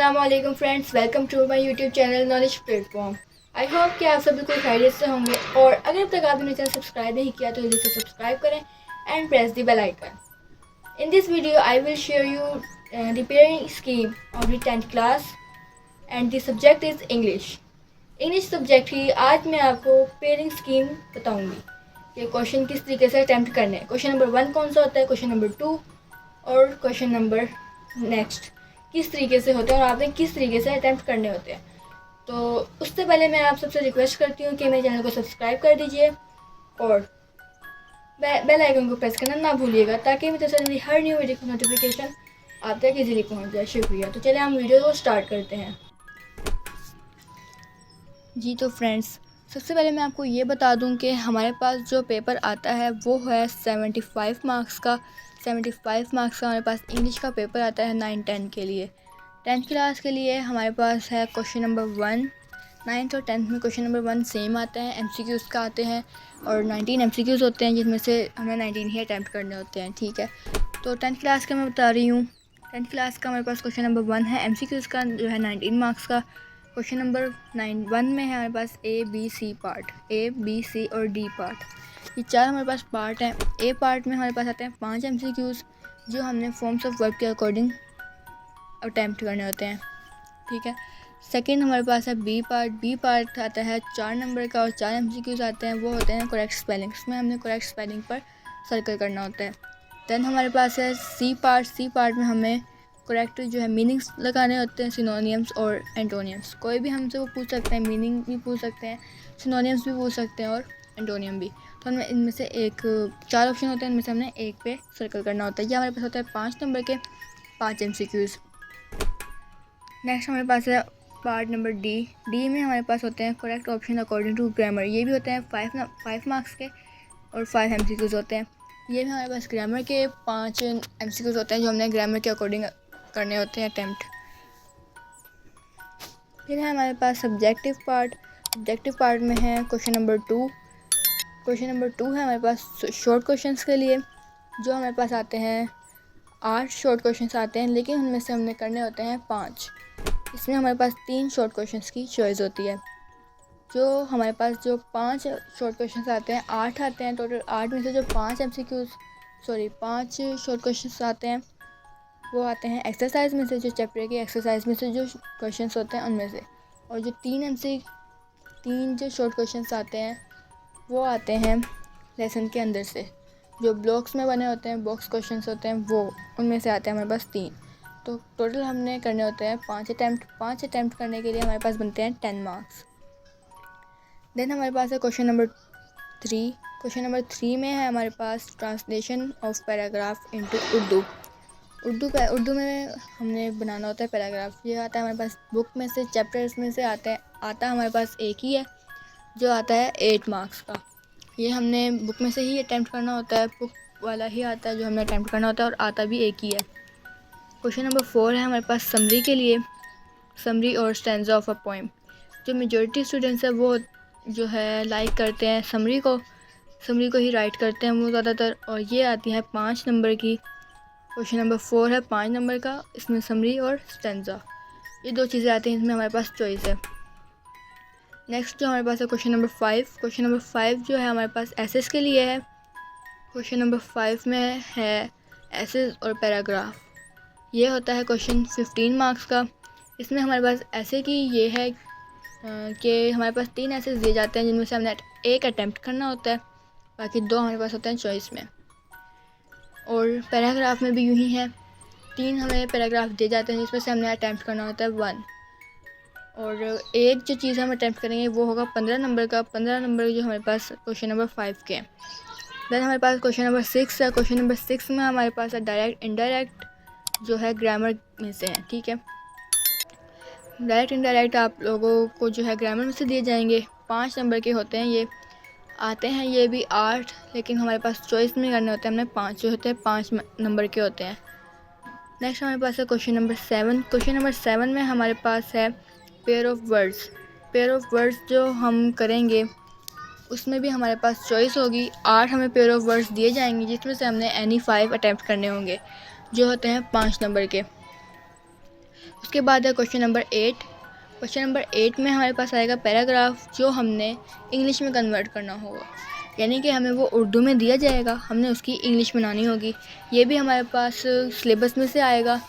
अस्सलामुअलैकुम friends, welcome to my YouTube channel knowledge platform. I hope कि आप सब बिल्कुल खैरियत से होंगे और अगर अब तक आपने मेरे चैनल सब्सक्राइब नहीं किया तो जल्दी से सब्सक्राइब करें and press the bell icon. In this video I will share you the pairing scheme of the 10th class and the subject is English. English subject की आज मैं आपको पेयरिंग स्कीम बताऊँगी कि क्वेश्चन किस तरीके से अटैम्प्ट करने हैं। क्वेश्चन नंबर 1 कौन सा होता है, क्वेश्चन नंबर 2 और क्वेश्चन नंबर नेक्स्ट किस तरीके से होते हैं और आपने किस तरीके से अटैम्प्ट करने होते हैं। तो उससे पहले मैं आप सबसे रिक्वेस्ट करती हूँ कि मेरे चैनल को सब्सक्राइब कर दीजिए और बेल आइकन को प्रेस करना ना भूलिएगा ताकि मेरी तरफ से हर न्यू वीडियो की नोटिफिकेशन आप तक इजीली पहुँच जाए। शुक्रिया। तो चलिए हम वीडियो को स्टार्ट करते हैं। जी तो फ्रेंड्स, सबसे पहले मैं आपको ये बता दूं कि हमारे पास जो पेपर आता है वो है 75 मार्क्स का। 75 मार्क्स का हमारे पास इंग्लिश का पेपर आता है 9-10 के लिए। 10th क्लास के लिए हमारे पास है क्वेश्चन नंबर 1। 9th और 10th में क्वेश्चन नंबर 1 सेम आते हैं, MCQs का आते हैं और 19 MCQs होते हैं जिसमें से हमें 19 ही अटैम्प्ट करने होते हैं। ठीक है, तो 10th क्लास का मैं बता रही हूँ। 10th क्लास का हमारे पास क्वेश्चन नंबर 1 है, MCQs का जो है 19 मार्क्स का। क्वेश्चन नंबर 1 में है हमारे पास A, B, C part, A, B, C और D पार्ट। ये चार हमारे पास पार्ट हैं। A पार्ट में हमारे पास आते हैं 5 MCQs जो हमने फॉर्म्स ऑफ वर्ब के अकॉर्डिंग अटैम्प्ट करने होते हैं। ठीक है, सेकंड हमारे पास है B पार्ट। B पार्ट आता है 4 नंबर का और 4 MCQs आते हैं, वो होते हैं करेक्ट स्पेलिंग्स में, हमने करेक्ट स्पेलिंग पर सर्कल करना होता है। देन हमारे पास है C पार्ट। C पार्ट में हमें करेक्ट जो है मीनिंग्स लगाने होते हैं, सिनोनियम्स और एंटोनियम्स। कोई भी हमसे वो पूछ सकते हैं, मीनिंग भी पूछ सकते हैं, सिनोनियम्स भी पूछ सकते हैं और एंटोनियम भी। तो हमें इनमें से 4 ऑप्शन होते हैं, इनमें से हमने एक पे सर्कल करना होता है। ये हमारे पास होता है 5 नंबर के 5 MCQs। नेक्स्ट हमारे पास है पार्ट नंबर D। D में हमारे पास होते हैं correct option according to grammar. ये भी होते हैं 5 मार्क्स के और 5 MCQs होते हैं। ये भी हमारे पास ग्रामर के 5 MCQs होते हैं जो हमने ग्रामर के अकॉर्डिंग करने होते हैं अटैम्प्ट। फिर है हमारे पास सब्जेक्टिव पार्ट। सब्जेक्टिव पार्ट में है क्वेश्चन नंबर 2। क्वेश्चन नंबर 2 है हमारे पास शॉर्ट क्वेश्चंस के लिए, जो हमारे पास आते हैं 8 शॉर्ट क्वेश्चंस आते हैं, लेकिन उनमें से हमने करने होते हैं 5। इसमें हमारे पास 3 शॉर्ट क्वेश्चंस की चॉइस होती है। जो हमारे पास जो 5 शॉर्ट क्वेश्चंस आते हैं, 8 आते हैं टोटल। 8 में से जो 5 शॉर्ट क्वेश्चंस आते हैं वो आते हैं एक्सरसाइज में से, जो चैप्टर की एक्सरसाइज में से जो क्वेश्चंस होते हैं उनमें से। और जो 3 जो शॉर्ट क्वेश्चंस आते हैं वो आते हैं लेसन के अंदर से, जो ब्लॉक्स में बने होते हैं, बॉक्स क्वेश्चंस होते हैं, वो उनमें से आते हैं हमारे पास 3। तो टोटल हमने करने होते हैं 5 अटैम्प्ट। 5 अटैम्प्ट करने के लिए हमारे पास बनते हैं 10 मार्क्स। देन हमारे पास है क्वेश्चन नंबर 3। क्वेश्चन नंबर 3 में है हमारे पास translation of paragraph into Urdu. Urdu में हमने बनाना होता है पैराग्राफ। ये आता है हमारे पास बुक में से, चैप्टर्स में से आता हमारे पास एक ही है जो आता है 8 मार्क्स का। ये हमने बुक में से ही अटैम्प्ट करना होता है, बुक वाला ही आता है जो हमें अटैम्प्ट करना होता है और आता भी एक ही है। क्वेश्चन नंबर 4 है हमारे पास समरी के लिए, समरी और स्टैंजा ऑफ अ पोएम। जो मेजॉरिटी स्टूडेंट्स है वो जो है लाइक करते हैं समरी को ही राइट करते हैं वो ज़्यादातर। और ये आती है 5 नंबर की। क्वेश्चन नंबर 4 है 5 नंबर का, इसमें समरी और स्टैंजा, ये 2 चीज़ें आती हैं, इसमें हमारे पास चॉइस है। नेक्स्ट जो हमारे पास है क्वेश्चन नंबर 5। क्वेश्चन नंबर 5 जो है हमारे पास एसेस के लिए है। क्वेश्चन नंबर 5 में है एसेस और पैराग्राफ। ये होता है क्वेश्चन 15 मार्क्स का। इसमें हमारे पास ऐसे की ये है कि हमारे पास 3 एसेस दिए जाते हैं जिनमें से हमने एक अटैम्प्ट करना होता है, बाकी 2 हमारे पास होते हैं चॉइस में। और पैराग्राफ में भी यूँ ही है, 3 हमें पैराग्राफ दिए जाते हैं जिसमें से हमने अटैम्प्ट करना होता है 1। और एक जो चीज़ हम अटैम्प्ट करेंगे वो होगा 15 नंबर का। 15 नंबर जो हमारे पास क्वेश्चन नंबर 5 के। देन हमारे पास क्वेश्चन नंबर 6 है। क्वेश्चन नंबर 6 में हमारे पास है डायरेक्ट इनडायरेक्ट, जो है ग्रामर में से है। ठीक है, डायरेक्ट इनडायरेक्ट आप लोगों को जो है ग्रामर में से दिए जाएंगे। 5 नंबर के होते हैं, ये आते हैं ये भी 8, लेकिन हमारे पास चॉइस में करने होते हैं हमने 5, जो होते हैं 5 नंबर के होते हैं। नेक्स्ट हमारे पास है क्वेश्चन नंबर 7। क्वेश्चन नंबर 7 में हमारे पास है pair of words. Pair of words जो हम करेंगे उसमें भी हमारे पास चॉइस होगी। 8 हमें पेयर ऑफ वर्ड्स दिए जाएंगे जिसमें से हमने एनी 5 अटैम्प्ट करने होंगे, जो होते हैं 5 नंबर के। उसके बाद है क्वेश्चन नंबर 8। क्वेश्चन नंबर 8 में हमारे पास आएगा पैराग्राफ, जो हमने इंग्लिश में कन्वर्ट करना होगा, यानी कि हमें वो उर्दू में दिया जाएगा, हमने उसकी इंग्लिश बनानी होगी। ये भी हमारे पास सिलेबस में से आएगा।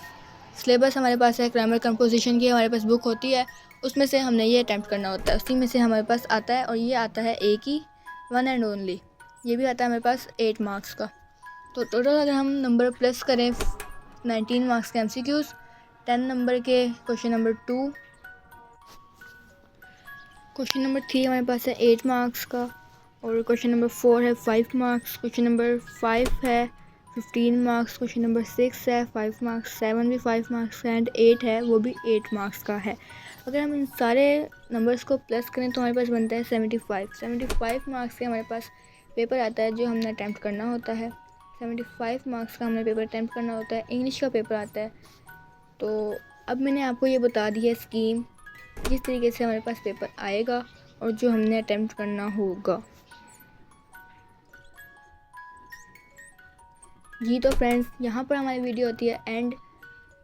सिलेबस हमारे पास है, ग्रामर कंपोजिशन की हमारे पास बुक होती है, उसमें से हमने ये अटैम्प्ट करना होता है, उसी में से हमारे पास आता है। और ये आता है एक ही, वन एंड ओनली, ये भी आता है हमारे पास 8 मार्क्स का। तो टोटल अगर हम नंबर प्लस करें 19 मार्क्स के MCQs, 10 नंबर के क्वेश्चन नंबर 2, क्वेश्चन नंबर 3 हमारे पास है 8 मार्क्स का, और क्वेश्चन नंबर 4 है 5 मार्क्स, क्वेश्चन नंबर 5 है 15 मार्क्स, क्वेश्चन नंबर 6 है 5 मार्क्स, 7 भी 5 मार्क्स का, एंड 8 है वो भी 8 मार्क्स का है। अगर हम इन सारे नंबर्स को प्लस करें तो हमारे पास बनता है 75 मार्क्स के हमारे पास पेपर आता है, जो हमने अटैम्प्ट करना होता है। 75 मार्क्स का हमने पेपर अटैम्प्ट करना होता है, इंग्लिश का पेपर आता है। तो अब मैंने आपको ये बता दी है स्कीम, जिस तरीके से हमारे पास पेपर आएगा और जो हमने अटैम्प्ट करना होगा। जी तो फ्रेंड्स, यहाँ पर हमारी वीडियो होती है एंड।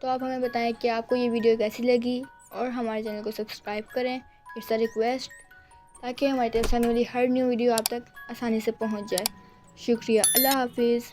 तो आप हमें बताएं कि आपको ये वीडियो कैसी लगी, और हमारे चैनल को सब्सक्राइब करें, इट्स अ रिक्वेस्ट, ताकि हमारी तरफ से आने वाली हर न्यू वीडियो आप तक आसानी से पहुँच जाए। शुक्रिया, अल्लाह हाफिज़।